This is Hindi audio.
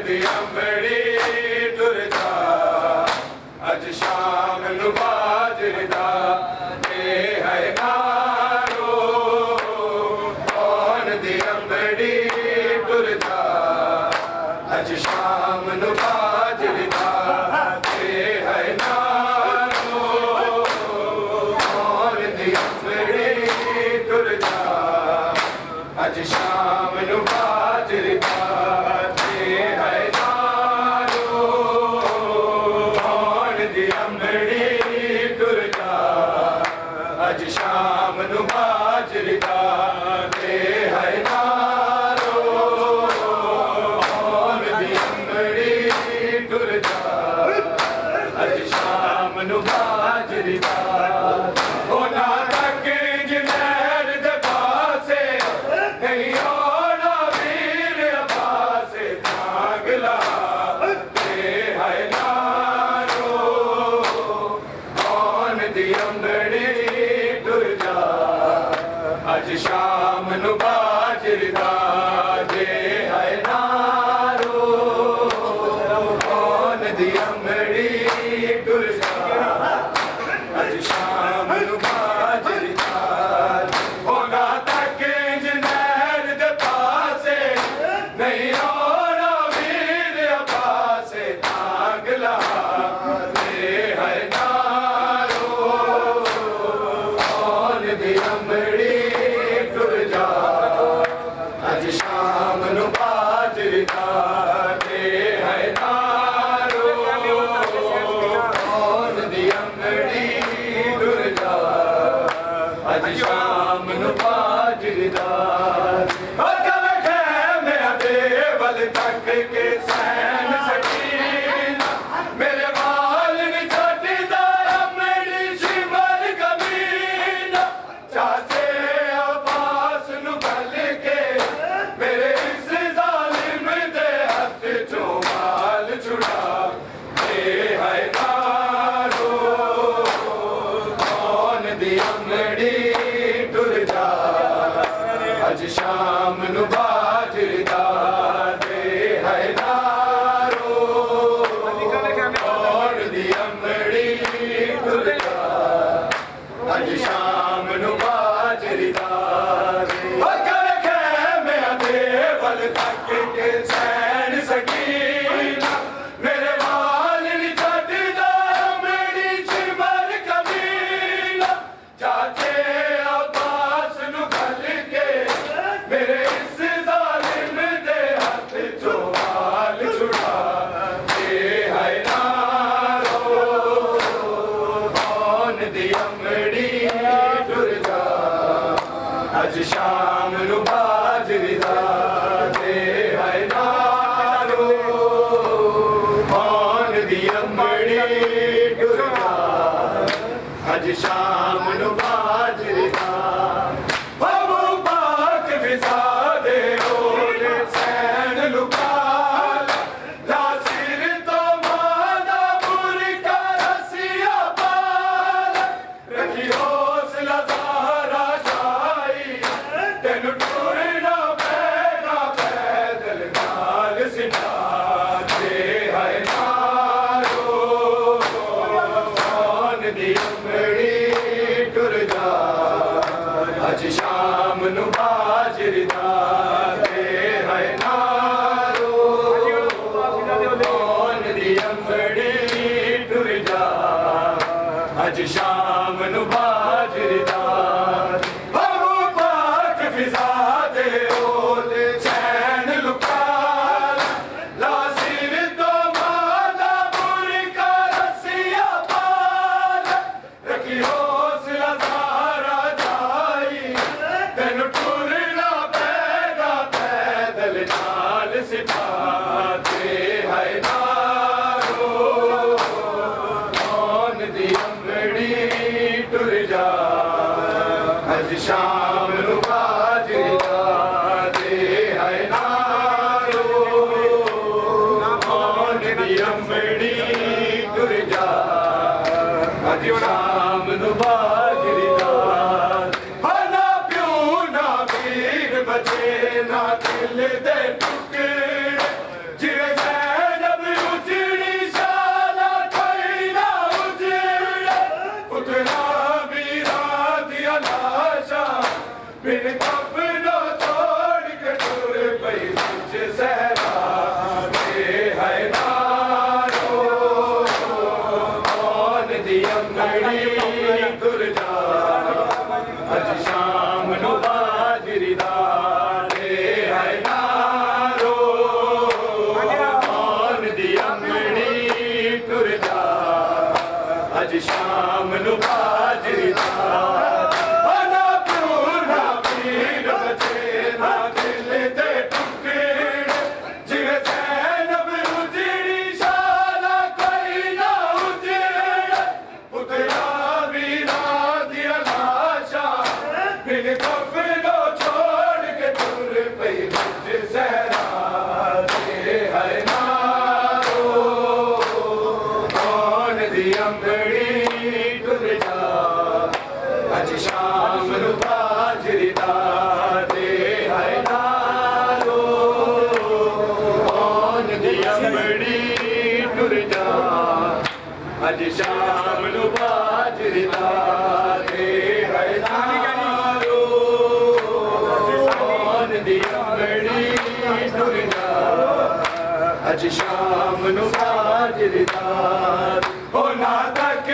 दी अंबड़ी टुर जा अज शाम नू बाजरदा ए है नारो कौन दी अंबड़ी टुर जा अज शाम नू बाजरदा ए है नारो कौन दी अंबड़ी टुर जा अज शाम नू बाजरदा अज शाम नू बाजरदा ते है नारो कौन दी अंबड़ी टुर जा अज शाम नू बाजरदा होना तक जनैर दे पासे नहीं होना वीर अब्बासे तांगला ते है नारो कौन दी अंबड़ी अज शाम नू बाजरदा जे है नारो कौन दी अंबड़ी टुर जा अज शाम नू बाजरदा होना तक जनैर दे पासे नहीं होना वीर अब्बासे तांगला ते है नारो कौन दी अंबड़ी अज शाम नू बाजरदा ते है नारो कौन दी अंबड़ी टुर जा अज शाम नू बाजरदा मैं दे बल तक के सैन सकीना मेरे बाल नी छड्डदा अंबड़ी शिमर कमीना चाचे अब्बास नू गल के मेरे इस जालिम दे हथ चों माल छुड़ा ते है नारो कौन दी अंबड़ी टुर जा अज शाम नू बाजरदा ते है नारो कौन दी अंबड़ी टुर जा अज शाम नू बाजरदा बल तक के सैन सकीना मेरे बाल नी छड्डदा अंबड़ी शिमर कमीना चाचे अब्बास नू गल के मेरे इस जालिम दे हथ चों माल छुड़ा ते है नारो कौन दी अंबड़ी टुर जा अज शाम नू बाजरदा अज शाम नू बाजरदा बाबू पाक फिजा दे ओल सैन लुकाल ला सिर तो मादा बुरका रसिया पाल रखी हौसला सारा शाही तेनू टुरना पैना पैदल नाल सिटा ते है नारो कौन दी अज शाम नू बाजरदा ते है नारो कौन दी अंबड़ी टुर जा अज शाम नू बाजरदा बाबू पाक फिजा दे ओल सैन लुकाल ला सिर तो मादा बुरका रसिया पाल रखी हौसला सारा तेनू टुरना पैगा पैदल नाल सिटा ते है नारो कौन दी अंबड़ी टुर जा अज शाम नू बाजरदा ते है नारो कौन दी अंबड़ी टुर जा अज शाम नू बाजरदा बचे ना दिल दे टुकड़े जिवे अज शाम नु बाजरी दा ना प्यो ना पीर बचे ना दिल दे टुकड़े जिवे ज़ैनब उजड़ी शाला कोई ना उजड़े पुतरा वीरा दिया लाशा बिन कफनो छोड़ के तुर पई मुझ सहरा दे है नारो कौन दी अंबड़ी टुर जा अज शाम नु बाजरी दा दे है नारो कौन दी अंबड़ी टुर जा अज शाम नु बाजरी दा दे है नारो कौन दी अंबड़ी टुर जा अज शाम नु बाजरी दा ओ ना तक